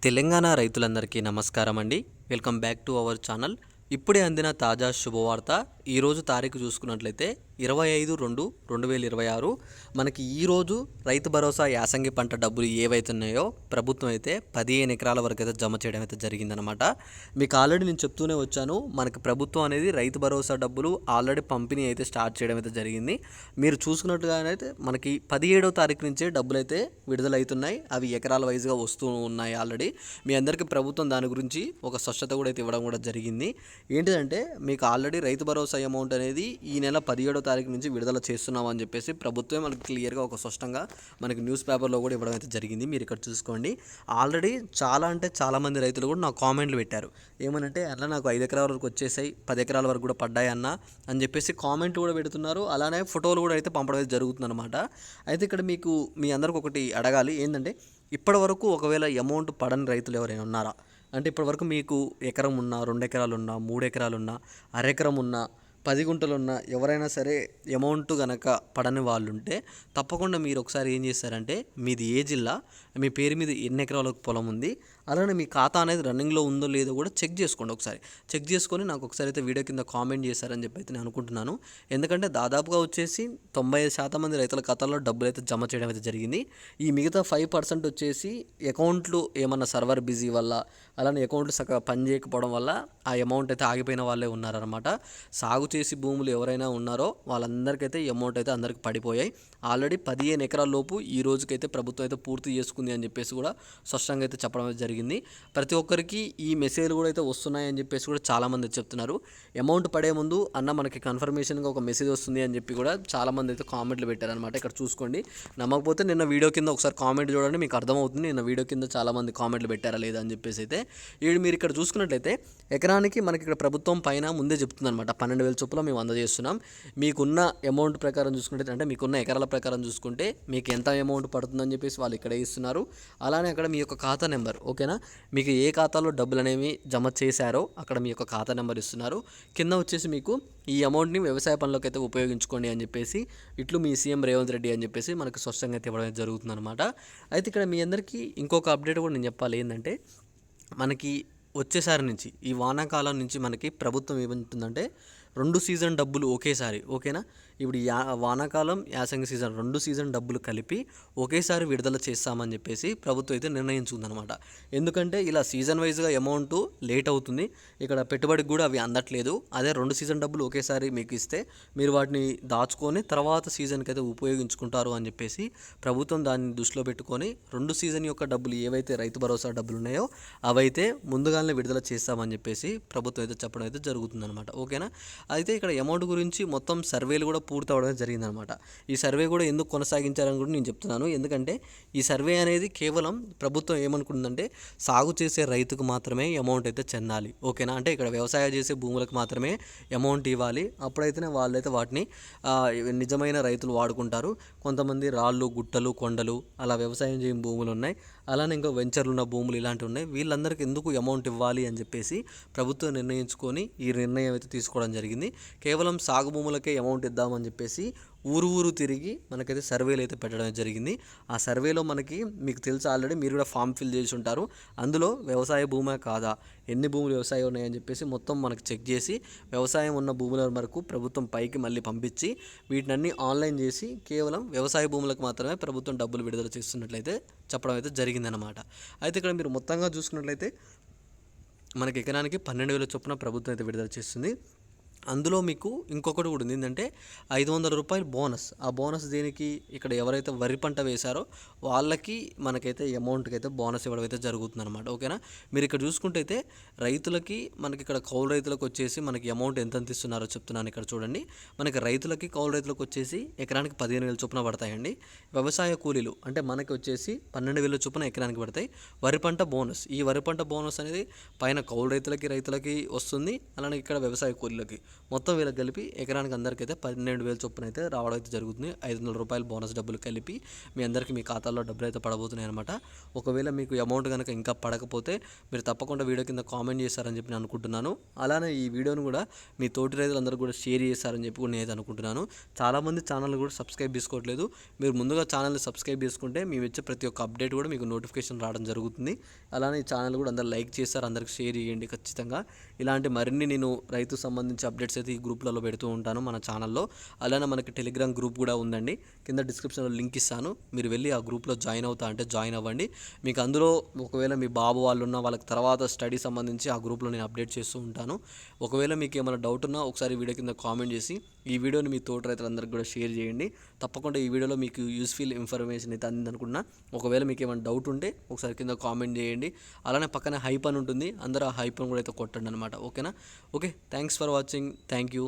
తెలంగాణ రైతులందరికీ నమస్కారం అండి. Welcome back to our channel. ఇప్పుడే అందిన తాజా శుభవార్త. ఈరోజు తారీఖు చూసుకున్నట్లయితే 25/2/2026 మనకి ఈరోజు రైతు భరోసా యాసంగి పంట డబ్బులు ఏవైతున్నాయో ప్రభుత్వం అయితే 15 ఎకరాల వరకు అయితే జమ చేయడం అయితే జరిగిందనమాట. మీకు ఆల్రెడీ నేను చెప్తూనే వచ్చాను, మనకి ప్రభుత్వం అనేది రైతు భరోసా డబ్బులు ఆల్రెడీ పంపిణీ అయితే స్టార్ట్ చేయడం అయితే జరిగింది. మీరు చూసుకున్నట్టుగానైతే మనకి 17వ తారీఖు నుంచే డబ్బులు అయితే విడుదలవుతున్నాయి. అవి ఎకరాల వైజ్గా వస్తూ ఉన్నాయి. ఆల్రెడీ మీ అందరికీ ప్రభుత్వం దాని గురించి ఒక స్పష్టత కూడా అయితే ఇవ్వడం కూడా జరిగింది. ఏంటిదంటే మీకు ఆల్రెడీ రైతు భరోసా అమౌంట్ అనేది ఈ నెల 17వ తారీఖు నుంచి విడుదల చేస్తున్నామని చెప్పేసి ప్రభుత్వమే మనకి క్లియర్గా ఒక స్పష్టంగా మనకి న్యూస్ పేపర్లో కూడా ఇవ్వడం అయితే జరిగింది. మీరు ఇక్కడ చూసుకోండి. ఆల్రెడీ చాలామంది రైతులు కూడా నాకు కామెంట్లు పెట్టారు. ఏమనంటే అట్లా నాకు 5 ఎకరాల వరకు వచ్చేసాయి, 10 ఎకరాల వరకు కూడా పడ్డాయి అని చెప్పేసి కామెంట్ కూడా పెడుతున్నారు. అలానే ఫోటోలు కూడా అయితే పంపడం అయితే జరుగుతుందన్నమాట. అయితే ఇక్కడ మీకు మీ అందరికి ఒకటి అడగాలి. ఏంటంటే ఇప్పటి వరకు ఒకవేళ అమౌంట్ పడని రైతులు ఎవరైనా ఉన్నారా అంటే ఇప్పటివరకు మీకు ఎకరం ఉన్నా, 2 ఎకరాలు ఉన్నా, 3 ఎకరాలు ఉన్నా, అరెకరం ఉన్నా, 10 గుంటలు ఉన్నా, ఎవరైనా సరే అమౌంట్ కనుక పడని వాళ్ళు ఉంటే తప్పకుండా మీరు ఒకసారి ఏం చేస్తారంటే మీది ఏ జిల్లా, మీ పేరు మీద ఎన్ని ఎకరాలకు పొలం ఉంది, అలానే మీ ఖాతా అనేది రన్నింగ్లో ఉందో లేదో కూడా చెక్ చేసుకోండి. ఒకసారి చెక్ చేసుకొని నాకు ఒకసారి అయితే వీడియో కింద కామెంట్ చేశారని చెప్పి అయితే నేను అనుకుంటున్నాను. ఎందుకంటే దాదాపుగా వచ్చేసి 95% మంది రైతుల ఖాతాల్లో డబ్బులు అయితే జమ చేయడం అయితే జరిగింది. ఈ మిగతా 5% వచ్చేసి అకౌంట్లు ఏమన్నా సర్వర్ బిజీ వల్ల, అలానే అకౌంట్లు సగ పని చేయకపోవడం వల్ల ఆ అమౌంట్ అయితే ఆగిపోయిన వాళ్ళే ఉన్నారనమాట. సాగు చేసి భూములు ఎవరైనా ఉన్నారో వాళ్ళందరికైతే ఈ అమౌంట్ అయితే అందరికి పడిపోయాయి. ఆల్రెడీ 15 ఎకరాల లోపు ఈ రోజుకైతే ప్రభుత్వం అయితే పూర్తి చేసుకుంది అని చెప్పేసి కూడా స్పష్టంగా అయితే చెప్పడం జరిగింది. ప్రతి ఒక్కరికి ఈ మెసేజ్లు కూడా అయితే వస్తున్నాయని చెప్పేసి కూడా చాలామంది చెప్తున్నారు. అమౌంట్ పడే ముందు అన్న మనకి కన్ఫర్మేషన్గా ఒక మెసేజ్ వస్తుంది అని చెప్పి కూడా చాలామంది అయితే కామెంట్లు పెట్టారనమాట. ఇక్కడ చూసుకోండి. నమ్మకపోతే నిన్న వీడియో కింద ఒకసారి కామెంట్ చూడండి, మీకు అర్థమవుతుంది. నిన్న వీడియో కింద చాలామంది కామెంట్లు పెట్టారా లేదా అని చెప్పేసి అయితే మీరు ఇక్కడ చూసుకున్నట్లయితే ఎకరానికి మనకి ఇక్కడ ప్రభుత్వం పైన ముందే చెప్తుంది అనమాట. 12,000 చొప్పున మేము అందజేస్తున్నాం. మీకున్న అమౌంట్ ప్రకారం చూసుకుంటే, అంటే మీకున్న ఎకరాల ప్రకారం చూసుకుంటే మీకు ఎంత అమౌంట్ పడుతుందని చెప్పేసి వాళ్ళు ఇక్కడ ఇస్తున్నారు. అలానే అక్కడ మీ యొక్క ఖాతా నెంబర్, ఓకేనా, మీకు ఏ ఖాతాలో డబ్బులు అనేవి జమ చేశారో అక్కడ మీ యొక్క ఖాతా నెంబర్ ఇస్తున్నారు. కింద వచ్చేసి మీకు ఈ అమౌంట్ని వ్యవసాయ పనులకు అయితే ఉపయోగించుకోండి అని చెప్పేసి ఇట్లు మీ సీఎం రేవంత్ రెడ్డి అని చెప్పేసి మనకు స్పష్టంగా అయితే ఇవ్వడం జరుగుతుంది అనమాట. అయితే ఇక్కడ మీ అందరికీ ఇంకొక అప్డేట్ కూడా నేను చెప్పాలి. ఏంటంటే మనకి వచ్చేసారి నుంచి ఈ వానాకాలం నుంచి మనకి ప్రభుత్వం ఏమంటుందంటే 2 సీజన్ డబ్బులు ఒకేసారి, ఓకేనా, ఇప్పుడు వానాకాలం యాసంగి సీజన్ 2 సీజన్ డబ్బులు కలిపి ఒకేసారి విడుదల చేస్తామని చెప్పేసి ప్రభుత్వం అయితే నిర్ణయించుకుందనమాట. ఎందుకంటే ఇలా సీజన్ వైజ్గా అమౌంట్ లేట్ అవుతుంది, ఇక్కడ పెట్టుబడికి కూడా అవి అందట్లేదు. అదే 2 సీజన్ డబ్బులు ఒకేసారి మీకు ఇస్తే మీరు వాటిని దాచుకొని తర్వాత సీజన్కి అయితే ఉపయోగించుకుంటారు అని చెప్పేసి ప్రభుత్వం దాన్ని దృష్టిలో పెట్టుకొని 2 సీజన్ యొక్క డబ్బులు ఏవైతే రైతు భరోసా డబ్బులు ఉన్నాయో అవైతే ముందుగానే విడుదల చేస్తామని చెప్పేసి ప్రభుత్వం అయితే చెప్పడం అయితే జరుగుతుందన్నమాట. ఓకేనా. అయితే ఇక్కడ అమౌంట్ గురించి మొత్తం సర్వేలు కూడా పూర్తి అవ్వడం జరిగిందనమాట. ఈ సర్వే కూడా ఎందుకు కొనసాగించాలని కూడా నేను చెప్తున్నాను. ఎందుకంటే ఈ సర్వే అనేది కేవలం ప్రభుత్వం ఏమనుకుంటుందంటే సాగు చేసే రైతుకు మాత్రమే అమౌంట్ అయితే చెందాలి, ఓకేనా. అంటే ఇక్కడ వ్యవసాయం చేసే భూములకు మాత్రమే అమౌంట్ ఇవ్వాలి. అప్పుడైతేనే వాళ్ళైతే వాటిని నిజమైన రైతులు వాడుకుంటారు. కొంతమంది రాళ్ళు, గుట్టలు, కొండలు అలా వ్యవసాయం చేయని భూములు ఉన్నాయి, అలానే ఇంకా వెంచర్లు ఉన్న భూములు ఇలాంటివి ఉన్నాయి. వీళ్ళందరికీ ఎందుకు అమౌంట్ ఇవ్వాలి అని చెప్పేసి ప్రభుత్వం నిర్ణయించుకొని ఈ నిర్ణయం అయితే తీసుకోవడం జరిగింది. కేవలం సాగు భూములకే అమౌంట్ ఇద్దామని చెప్పేసి ఊరు తిరిగి మనకైతే సర్వేలు అయితే పెట్టడం జరిగింది. ఆ సర్వేలో మనకి మీకు తెలుసు, ఆల్రెడీ మీరు కూడా ఫామ్ ఫిల్ చేసి ఉంటారు. అందులో వ్యవసాయ భూమే కాదా, ఎన్ని భూములు వ్యవసాయం ఉన్నాయని చెప్పేసి మొత్తం మనకు చెక్ చేసి వ్యవసాయం ఉన్న భూముల వరకు ప్రభుత్వం పైకి మళ్ళీ పంపించి వీటినన్నీ ఆన్లైన్ చేసి కేవలం వ్యవసాయ భూములకు మాత్రమే ప్రభుత్వం డబ్బులు విడుదల చేస్తున్నట్లయితే చెప్పడం అయితే జరిగిందనమాట. అయితే ఇక్కడ మీరు మొత్తంగా చూసుకున్నట్లయితే మనకి ఎకరానికి 12,000 చొప్పున ప్రభుత్వం అయితే విడుదల చేస్తుంది. అందులో మీకు ఇంకొకటి కూడా ఉంది. ఏంటంటే 500 రూపాయలు బోనస్. ఆ బోనస్ దేనికి, ఇక్కడ ఎవరైతే వరి పంట వేశారో వాళ్ళకి మనకైతే అమౌంట్కి అయితే బోనస్ ఇవ్వడం అయితే జరుగుతుంది అనమాట. ఓకేనా. మీరు ఇక్కడ చూసుకుంటే అయితే రైతులకి మనకి ఇక్కడ కౌలు రైతులకు వచ్చేసి మనకి అమౌంట్ ఎంత ఇస్తున్నారో చెప్తున్నాను. ఇక్కడ చూడండి, మనకి రైతులకి కౌలు రైతులకు వచ్చేసి ఎకరానికి 15,000 చొప్పున పడతాయండి. వ్యవసాయ కూలీలు అంటే మనకి వచ్చేసి 12,000 చొప్పున ఎకరానికి పడతాయి. వరి పంట బోనస్, ఈ వరి పంట బోనస్ అనేది పైన కౌలు రైతులకి వస్తుంది, అలానే ఇక్కడ వ్యవసాయ కూలీలకి మొత్తం వీళ్ళకి కలిపి ఎకరానికి అందరికైతే 12,000 చొప్పున అయితే రావడం అయితే జరుగుతుంది. 500 రూపాయలు బోనస్ డబ్బులు కలిపి మీ అందరికీ మీ ఖాతాల్లో డబ్బులు అయితే పడబోతున్నాయి అనమాట. ఒకవేళ మీకు అమౌంట్ కనుక ఇంకా పడకపోతే మీరు తప్పకుండా వీడియో కింద కామెంట్ చేస్తారని చెప్పి నేను అనుకుంటున్నాను. అలానే ఈ వీడియోను కూడా మీ తోటి రైతులందరూ కూడా షేర్ చేస్తారని చెప్పి కూడా నేను అనుకుంటున్నాను. చాలామంది ఛానల్ కూడా సబ్స్క్రైబ్ చేసుకోవట్లేదు. మీరు ముందుగా ఛానల్ని సబ్స్క్రైబ్ చేసుకుంటే మేము ఇచ్చే ప్రతి ఒక్క అప్డేట్ కూడా మీకు నోటిఫికేషన్ రావడం జరుగుతుంది. అలానే ఈ ఛానల్ కూడా అందరూ లైక్ చేస్తారు, అందరికి షేర్ చేయండి ఖచ్చితంగా. ఇలాంటి మరిన్ని నేను రైతు సంబంధించి అప్డేట్స్ అయితే ఈ గ్రూప్లలో పెడుతూ ఉంటాను మన ఛానల్లో. అలానే మనకి టెలిగ్రామ్ గ్రూప్ కూడా ఉందండి, కింద డిస్క్రిప్షన్లో లింక్ ఇస్తాను. మీరు వెళ్ళి ఆ గ్రూప్లో జాయిన్ అవుతా అంటే జాయిన్ అవ్వండి. మీకు అందులో ఒకవేళ మీ బాబు వాళ్ళు ఉన్న వాళ్ళకి తర్వాత స్టడీ సంబంధించి ఆ గ్రూప్లో నేను అప్డేట్ చేస్తూ ఉంటాను. ఒకవేళ మీకు ఏమైనా డౌట్ ఉన్నా ఒకసారి వీడియో కింద కామెంట్ చేసి ఈ వీడియోని మీ తోటి రైతులందరికీ కూడా షేర్ చేయండి. తప్పకుండా ఈ వీడియోలో మీకు యూస్ఫుల్ ఇన్ఫర్మేషన్ అయితే అందిందనుకున్నా. ఒకవేళ మీకు ఏమైనా డౌట్ ఉంటే ఒకసారి కింద కామెంట్ చేయండి. అలానే పక్కన హైప్ అని ఉంటుంది, అందరూ ఆ హైప్ అని కూడా అయితే కొట్టండి అనమాట. ఓకేనా? Okay, thanks for watching. Thank you.